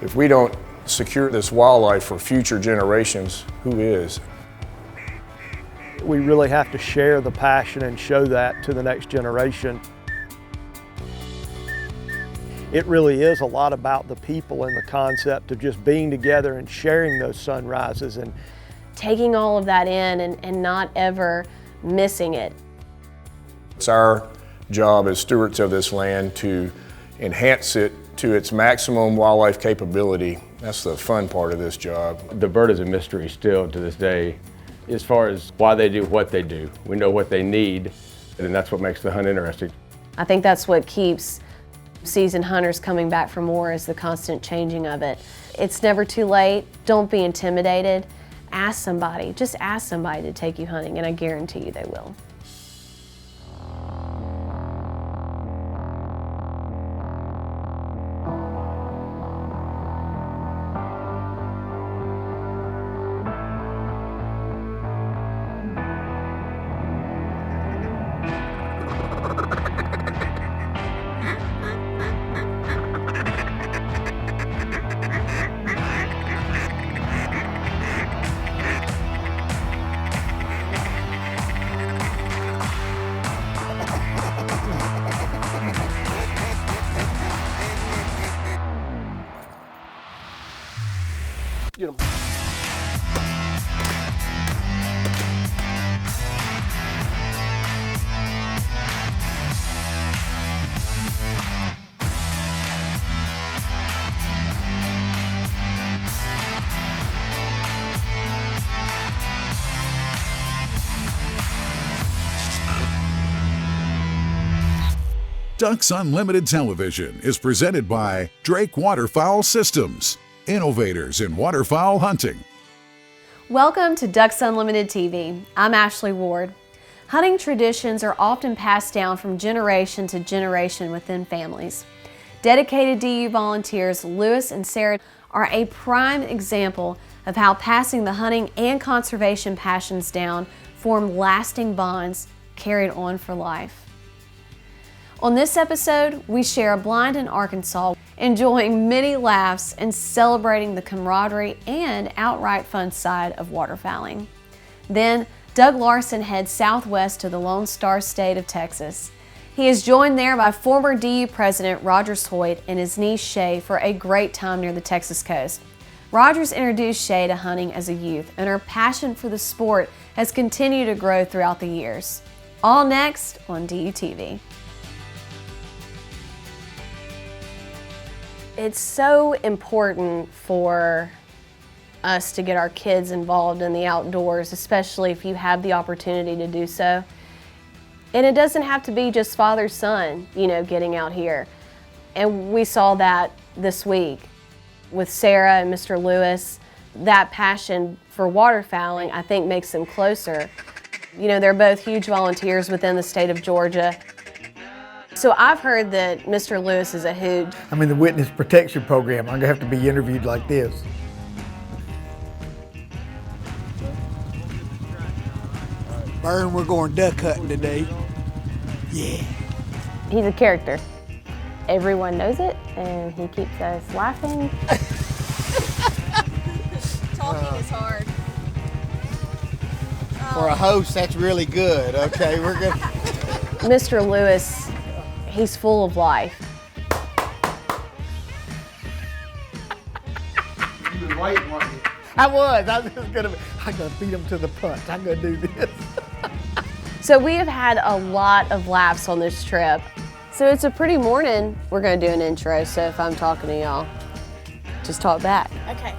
If we don't secure this wildlife for future generations, who is? We really have to share the passion and show that to the next generation. It really is a lot about the people and the concept of just being together and sharing those sunrises and taking all of that in and not ever missing it. It's our job as stewards of this land to enhance it to its maximum wildlife capability. That's the fun part of this job. The bird is a mystery still to this day as far as why they do what they do. We know what they need, and that's what makes the hunt interesting. I think that's what keeps seasoned hunters coming back for more, is the constant changing of it. It's never too late. Don't be intimidated. Ask somebody, just ask somebody to take you hunting, and I guarantee you they will. Get 'em. Ducks Unlimited Television is presented by Drake Waterfowl Systems, innovators in waterfowl hunting. Welcome to Ducks Unlimited TV. I'm Ashley Ward. Hunting traditions are often passed down from generation to generation within families. Dedicated DU volunteers Lewis and Sarah are a prime example of how passing the hunting and conservation passions down form lasting bonds carried on for life. On this episode, we share a blind in Arkansas, enjoying many laughs and celebrating the camaraderie and outright fun side of waterfowling. Then, Doug Larson heads southwest to the Lone Star State of Texas. He is joined there by former DU President Rogers Hoyt and his niece Shay for a great time near the Texas coast. Rogers introduced Shay to hunting as a youth, and her passion for the sport has continued to grow throughout the years. All next on DU TV. It's so important for us to get our kids involved in the outdoors, especially if you have the opportunity to do so. And it doesn't have to be just father-son, getting out here. And we saw that this week with Sarah and Mr. Lewis. That passion for waterfowling, I think, makes them closer. They're both huge volunteers within the state of Georgia. So I've heard that Mr. Lewis is a hoot. I'm in the witness protection program. I'm gonna have to be interviewed like this. Vern, we're going duck hunting today. Yeah. He's a character. Everyone knows it, and he keeps us laughing. Talking is hard. For a host, that's really good. Okay, we're good. Mr. Lewis, he's full of life. You've been waiting, weren't you? I was just gonna beat him to the punch. I'm gonna do this. So we have had a lot of laughs on this trip. So it's a pretty morning. We're gonna do an intro, so if I'm talking to y'all, just talk back. Okay.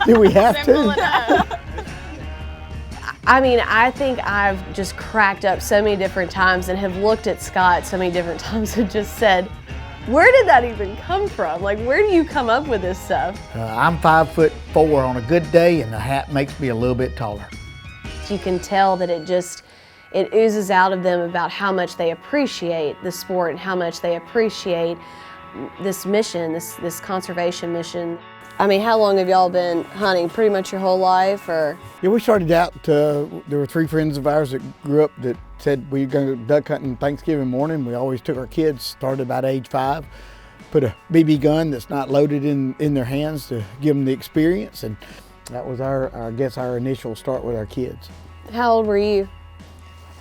Do we have to? I mean, I think I've just cracked up so many different times and have looked at Scott so many different times and just said, where did that even come from? Like, where do you come up with this stuff? I'm 5'4" on a good day, and the hat makes me a little bit taller. You can tell that it oozes out of them about how much they appreciate the sport and how much they appreciate this mission, this conservation mission. I mean, how long have y'all been hunting? Pretty much your whole life, or? Yeah, we started out, there were 3 friends of ours that grew up that said we were going to go duck hunting Thanksgiving morning. We always took our kids, started about age 5. put a BB gun that's not loaded in their hands to give them the experience. And that was I guess our initial start with our kids. How old were you?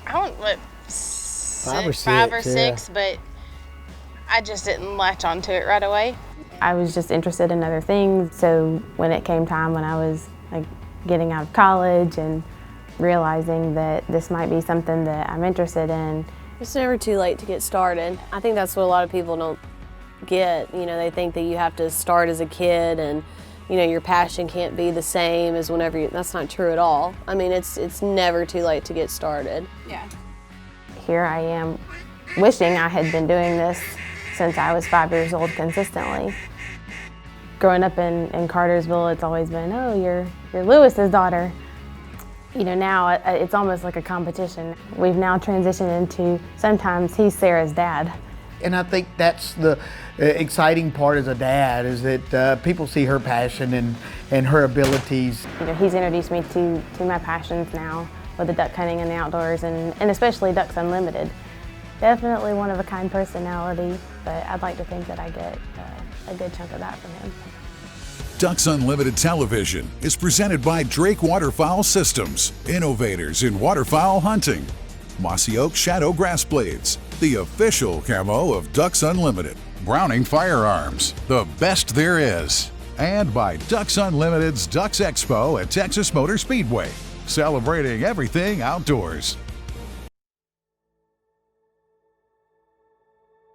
I don't what, Five or five or six, six, but I just didn't latch onto it right away. I was just interested in other things, so when it came time when I was like getting out of college and realizing that this might be something that I'm interested in. It's never too late to get started. I think that's what a lot of people don't get. You know, they think that you have to start as a kid and, you know, your passion can't be the same as whenever you, that's not true at all. I mean, it's never too late to get started. Yeah. Here I am wishing I had been doing this since I was 5 years old consistently. Growing up in Cartersville, it's always been, oh, you're Lewis's daughter. You know, now it's almost like a competition. We've now transitioned into sometimes he's Sarah's dad. And I think that's the exciting part as a dad, is that people see her passion and her abilities. You know, he's introduced me to my passions now with the duck hunting and the outdoors, and especially Ducks Unlimited. Definitely one of a kind personality, but I'd like to think that I get a good chunk of that from him. Ducks Unlimited Television is presented by Drake Waterfowl Systems, innovators in waterfowl hunting. Mossy Oak Shadow Grass Blades, the official camo of Ducks Unlimited. Browning Firearms, the best there is. And by Ducks Unlimited's Ducks Expo at Texas Motor Speedway, celebrating everything outdoors.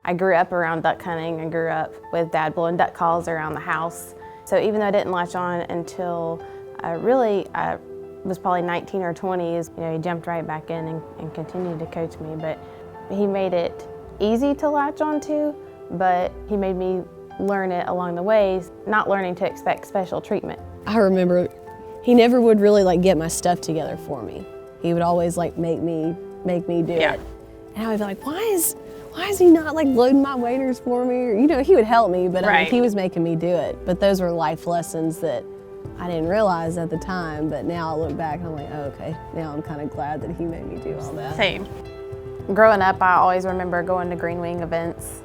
I grew up around duck hunting. I grew up with Dad blowing duck calls around the house. So even though I didn't latch on until I was probably 19 or 20, you know, he jumped right back in and continued to coach me. But he made it easy to latch onto, but he made me learn it along the way, not learning to expect special treatment. I remember he never would really like get my stuff together for me. He would always like make me do it. And I would be like, why is he not like loading my waders for me? Or, you know, he would help me, but he was making me do it. But those were life lessons that I didn't realize at the time, but now I look back and I'm like, oh, okay, now I'm kind of glad that he made me do all that. Same. Growing up, I always remember going to Green Wing events.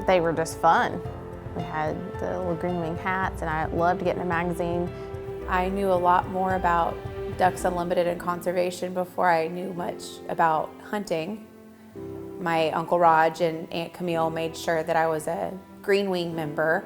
They were just fun. We had the little Green Wing hats, and I loved getting a magazine. I knew a lot more about Ducks Unlimited and conservation before I knew much about hunting. My Uncle Raj and Aunt Camille made sure that I was a Green Wing member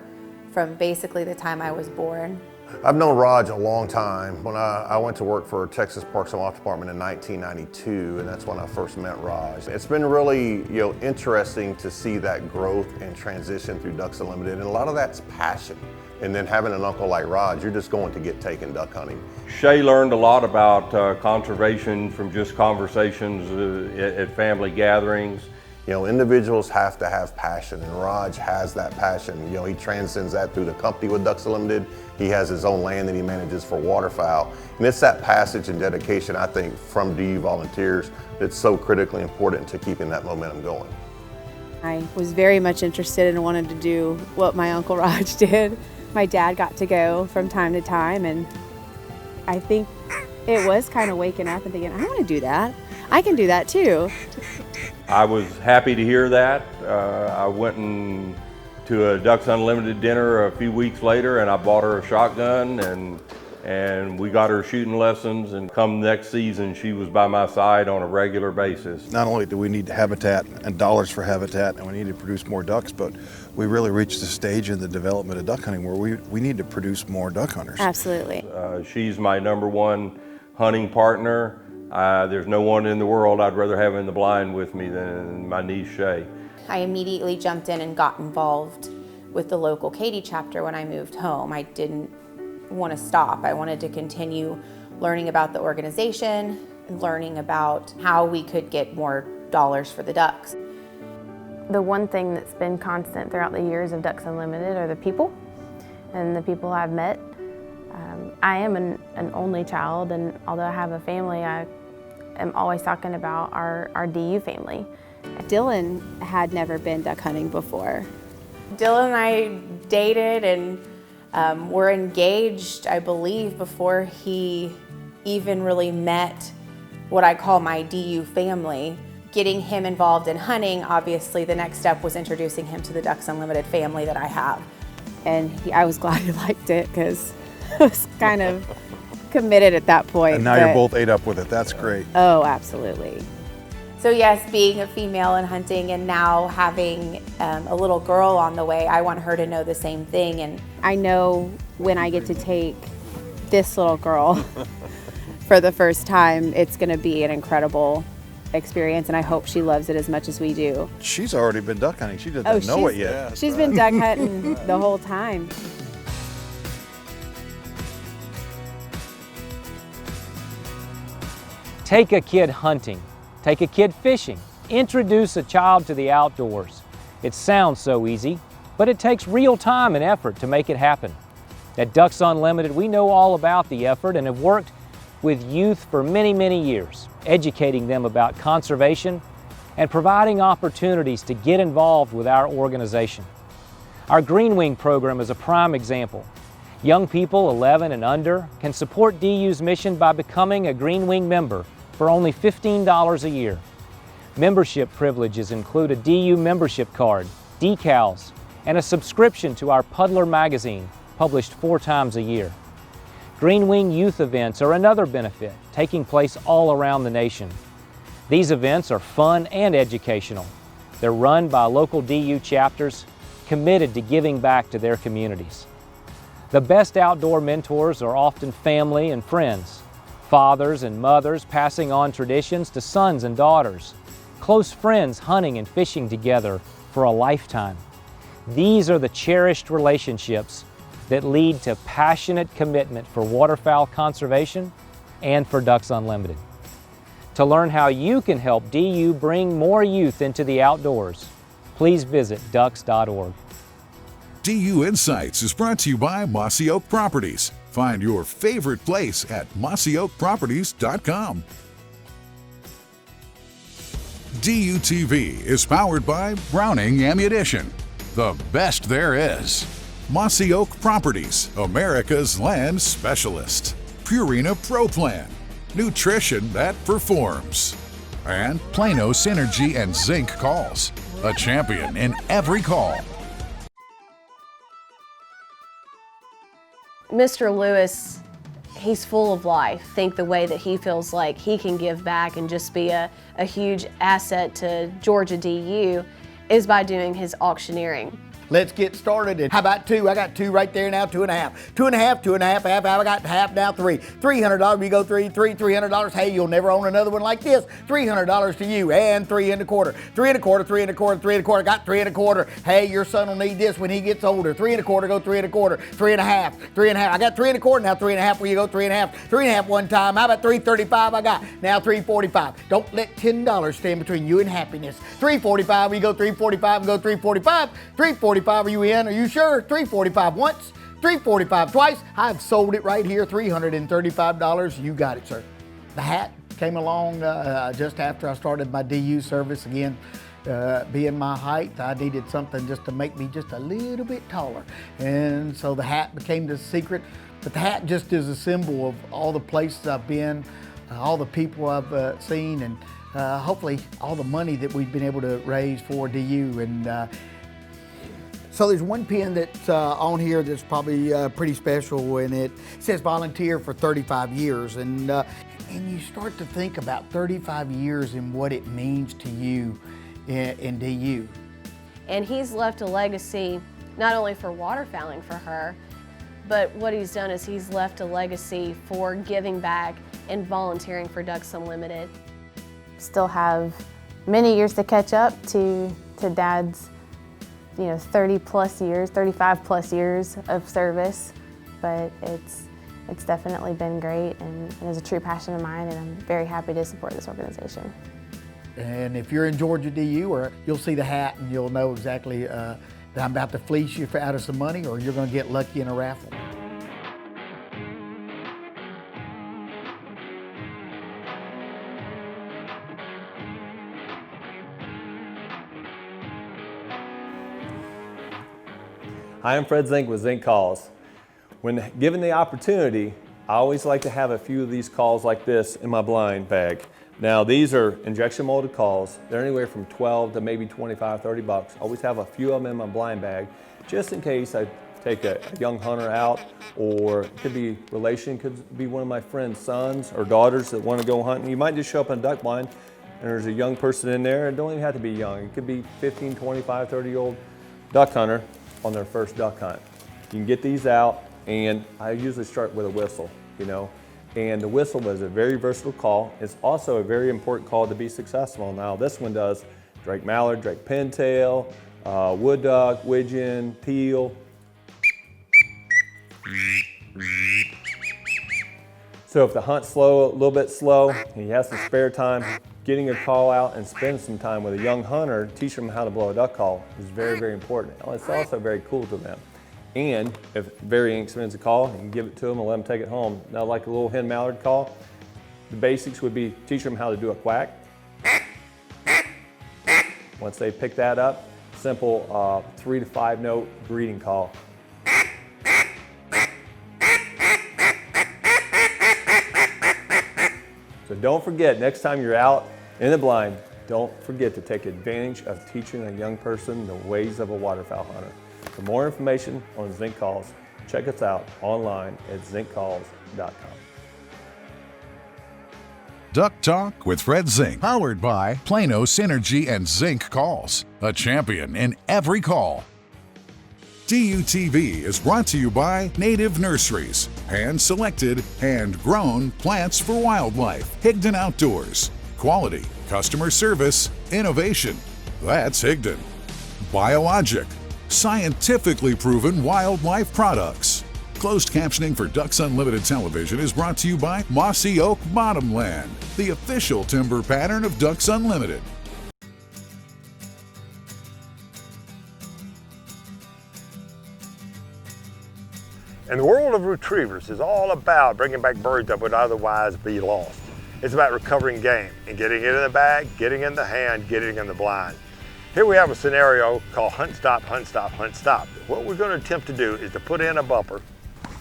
from basically the time I was born. I've known Raj a long time. When I went to work for Texas Parks and Wildlife Department in 1992, and that's when I first met Raj. It's been really, interesting to see that growth and transition through Ducks Unlimited, and a lot of that's passion. And then having an uncle like Raj, you're just going to get taken duck hunting. Shay learned a lot about conservation from just conversations at family gatherings. Individuals have to have passion, and Raj has that passion. He transcends that through the company with Ducks Unlimited. He has his own land that he manages for waterfowl. And it's that passage and dedication, I think, from DU volunteers that's so critically important to keeping that momentum going. I was very much interested and wanted to do what my Uncle Raj did. My dad got to go from time to time, and I think it was kind of waking up and thinking, I want to do that. I can do that too. I was happy to hear that. I went to a Ducks Unlimited dinner a few weeks later, and I bought her a shotgun, and we got her shooting lessons, and come next season she was by my side on a regular basis. Not only do we need habitat and dollars for habitat, and we need to produce more ducks, but we really reached the stage in the development of duck hunting where we need to produce more duck hunters. Absolutely. She's my #1 hunting partner. There's no one in the world I'd rather have in the blind with me than my niece Shay. I immediately jumped in and got involved with the local Katy chapter when I moved home. I didn't want to stop. I wanted to continue learning about the organization and learning about how we could get more dollars for the ducks. The one thing that's been constant throughout the years of Ducks Unlimited are the people and the people I've met. I am an only child, and although I have a family, I am always talking about our DU family. Dylan had never been duck hunting before. Dylan and I dated and were engaged, I believe, before he even really met what I call my DU family. getting him involved in hunting, obviously the next step was introducing him to the Ducks Unlimited family that I have. And I was glad he liked it because I was kind of committed at that point. And now you're both ate up with it. That's great. Oh, absolutely. So yes, being a female and hunting and now having a little girl on the way, I want her to know the same thing. And I know when I get to take this little girl for the first time, it's going to be an incredible experience, and I hope she loves it as much as we do. She's already been duck hunting. She doesn't know it yet. She's been duck hunting the whole time. Take a kid hunting. Take a kid fishing. Introduce a child to the outdoors. It sounds so easy, but it takes real time and effort to make it happen. At Ducks Unlimited, we know all about the effort and have worked with youth for many, many years, educating them about conservation and providing opportunities to get involved with our organization. Our Green Wing program is a prime example. Young people 11 and under can support DU's mission by becoming a Green Wing member for only $15 a year. Membership privileges include a DU membership card, decals, and a subscription to our Puddler magazine, published 4 times a year. Green Wing youth events are another benefit, taking place all around the nation. These events are fun and educational. They're run by local DU chapters committed to giving back to their communities. The best outdoor mentors are often family and friends, fathers and mothers passing on traditions to sons and daughters, close friends hunting and fishing together for a lifetime. These are the cherished relationships that lead to passionate commitment for waterfowl conservation and for Ducks Unlimited. To learn how you can help DU bring more youth into the outdoors, please visit ducks.org. DU Insights is brought to you by Mossy Oak Properties. Find your favorite place at mossyoakproperties.com. DU TV is powered by Browning Ammunition, the best there is. Mossy Oak Properties, America's land specialist. Purina Pro Plan, nutrition that performs. And Plano Synergy and Zinc Calls, a champion in every call. Mr. Lewis, he's full of life. I think the way that he feels like he can give back and just be a huge asset to Georgia DU is by doing his auctioneering. Let's get started. And how about 2? I got 2 right there now, 2.5. 2.5, 2.5, half. I got half now, 3. $300, we go $300. Hey, you'll never own another one like this. $300 to you, and 3.25. 3.25, 3.25, 3.25. Got 3.25. Hey, your son will need this when he gets older. 3.25, go 3.25. 3.5, 3.5. I got 3.25 now, 3.5. Where you go 3.5, 3.5 one time. How about 3.35? I got now 3.45. Don't let $10 stand between you and happiness. 3.45, we go 3.45, go 3.45. 3.45. Are you in? Are you sure? 3.45 once, 3.45 twice. I've sold it right here, $335. You got it, sir. The hat came along just after I started my DU service again. Being my height, I needed something just to make me just a little bit taller. And so the hat became the secret. But the hat just is a symbol of all the places I've been, all the people I've seen, and hopefully all the money that we've been able to raise for DU. And so there's one pin that's on here that's probably pretty special, and it says volunteer for 35 years. And you start to think about 35 years and what it means to you in DU. And he's left a legacy not only for waterfowling for her, but what he's done is he's left a legacy for giving back and volunteering for Ducks Unlimited. Still have many years to catch up to Dad's 30 plus years, 35 plus years of service, but it's definitely been great and it is a true passion of mine, and I'm very happy to support this organization. And if you're in Georgia DU, you'll see the hat and you'll know exactly that I'm about to fleece you out of some money, or you're going to get lucky in a raffle. Hi, I'm Fred Zink with Zink Calls. When given the opportunity, I always like to have a few of these calls like this in my blind bag. Now these are injection molded calls. They're anywhere from 12 to maybe 25, 30 bucks. Always have a few of them in my blind bag, just in case I take a young hunter out, or it could be relation, could be one of my friend's sons or daughters that want to go hunting. You might just show up in a duck blind and there's a young person in there. It don't even have to be young. It could be 15, 25, 30-year-old duck hunter on their first duck hunt. You can get these out, and I usually start with a whistle, you know. And the whistle was a very versatile call. It's also a very important call to be successful. Now this one does Drake mallard, Drake pintail, wood duck, widgeon, teal. So if the hunt's slow, a little bit slow, and he has some spare time, getting a call out and spending some time with a young hunter, teach them how to blow a duck call is very, very important. It's also very cool to them. And if very inexpensive call, you can give it to them and let them take it home. Now, like a little hen mallard call, the basics would be teach them how to do a quack. Once they pick that up, simple 3 to 5 note greeting call. So don't forget, next time you're out in the blind, don't forget to take advantage of teaching a young person the ways of a waterfowl hunter. For more information on Zink Calls, check us out online at zinkcalls.com. Duck Talk with Fred Zink, powered by Plano Synergy and Zink Calls, a champion in every call. DUTV is brought to you by Native Nurseries, hand-selected, hand-grown plants for wildlife. Higdon Outdoors, quality, customer service, innovation. That's Higdon. Biologic, scientifically proven wildlife products. Closed captioning for Ducks Unlimited Television is brought to you by Mossy Oak Bottomland, the official timber pattern of Ducks Unlimited. And the world of retrievers is all about bringing back birds that would otherwise be lost. It's about recovering game and getting it in the bag, getting it in the hand, getting it in the blind. Here we have a scenario called hunt, stop, hunt, stop, hunt, stop. What we're going to attempt to do is to put in a bumper,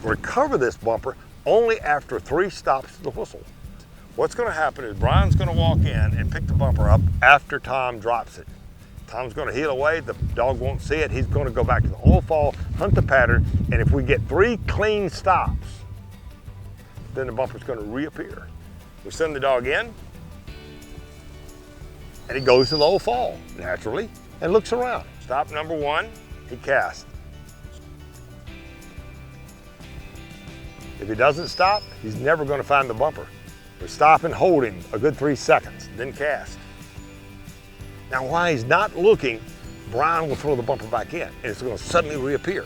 recover this bumper only after 3 stops to the whistle. What's going to happen is Brian's going to walk in and pick the bumper up after Tom drops it. Tom's going to heel away, the dog won't see it, he's going to go back to the old fall, hunt the pattern, and if we get 3 clean stops, then the bumper's going to reappear. We send the dog in, and he goes to the old fall, naturally, and looks around. Stop number 1, he casts. If he doesn't stop, he's never going to find the bumper. We stop and hold him a good 3 seconds, then cast. Now while he's not looking, Brian will throw the bumper back in and it's going to suddenly reappear.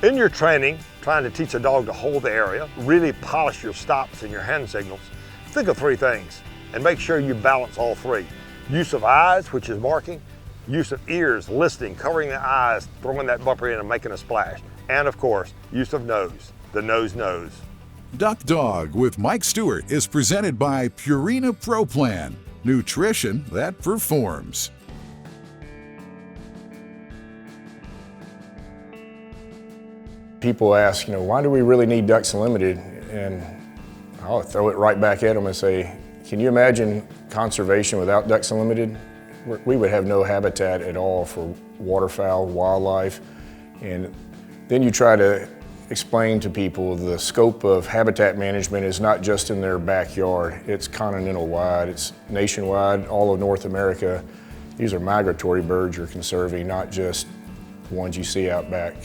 In your training, trying to teach a dog to hold the area, really polish your stops and your hand signals, think of 3 things and make sure you balance all 3. Use of eyes, which is marking, use of ears, listening, covering the eyes, throwing that bumper in and making a splash, and of course, use of nose, the nose knows. Duck Dog with Mike Stewart is presented by Purina Pro Plan, nutrition that performs. People ask, why do we really need Ducks Unlimited? And I'll throw it right back at them and say, can you imagine conservation without Ducks Unlimited? We would have no habitat at all for waterfowl, wildlife. And then you try to explain to people the scope of habitat management is not just in their backyard, it's continental wide, it's nationwide, all of North America. These are migratory birds you're conserving, not just ones you see out back.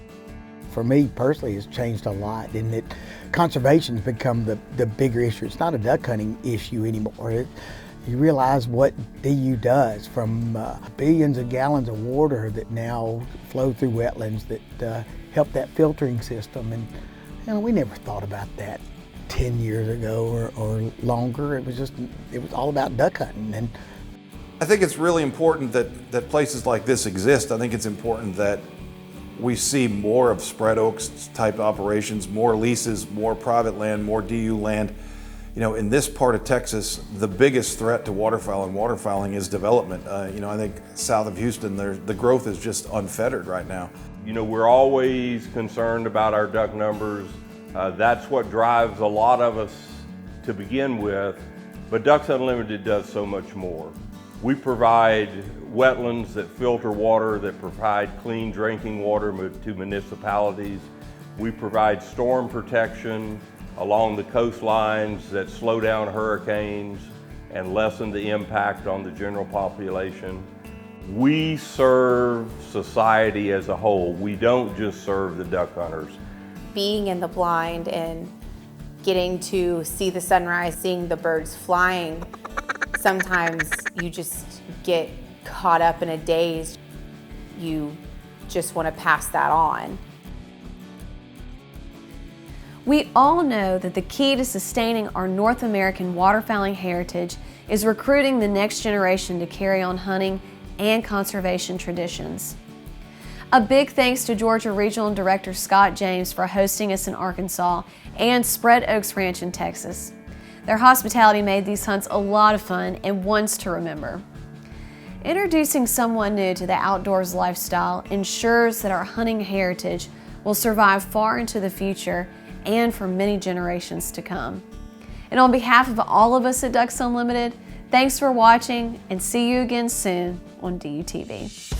For me personally, it's changed a lot in that conservation's become the bigger issue. It's not a duck hunting issue anymore. You realize what DU does, from billions of gallons of water that now flow through wetlands that help that filtering system. And we never thought about that 10 years ago or longer. It was all about duck hunting. And I think it's really important that places like this exist. I think it's important that we see more of spread oaks type operations, more leases, more private land, more DU land. In this part of Texas, the biggest threat to waterfowl and waterfowling is development. I think south of Houston, the growth is just unfettered right now. We're always concerned about our duck numbers. That's what drives a lot of us to begin with. But Ducks Unlimited does so much more. We provide wetlands that filter water, that provide clean drinking water to municipalities. We provide storm protection along the coastlines that slow down hurricanes and lessen the impact on the general population. We serve society as a whole. We don't just serve the duck hunters. Being in the blind and getting to see the sunrise, seeing the birds flying, sometimes you just get caught up in a daze. You just want to pass that on. We all know that the key to sustaining our North American waterfowling heritage is recruiting the next generation to carry on hunting and conservation traditions. A big thanks to Georgia Regional Director Scott James for hosting us in Arkansas and Spread Oaks Ranch in Texas. Their hospitality made these hunts a lot of fun and ones to remember. Introducing someone new to the outdoors lifestyle ensures that our hunting heritage will survive far into the future and for many generations to come. And on behalf of all of us at Ducks Unlimited, thanks for watching and see you again soon on DUTV.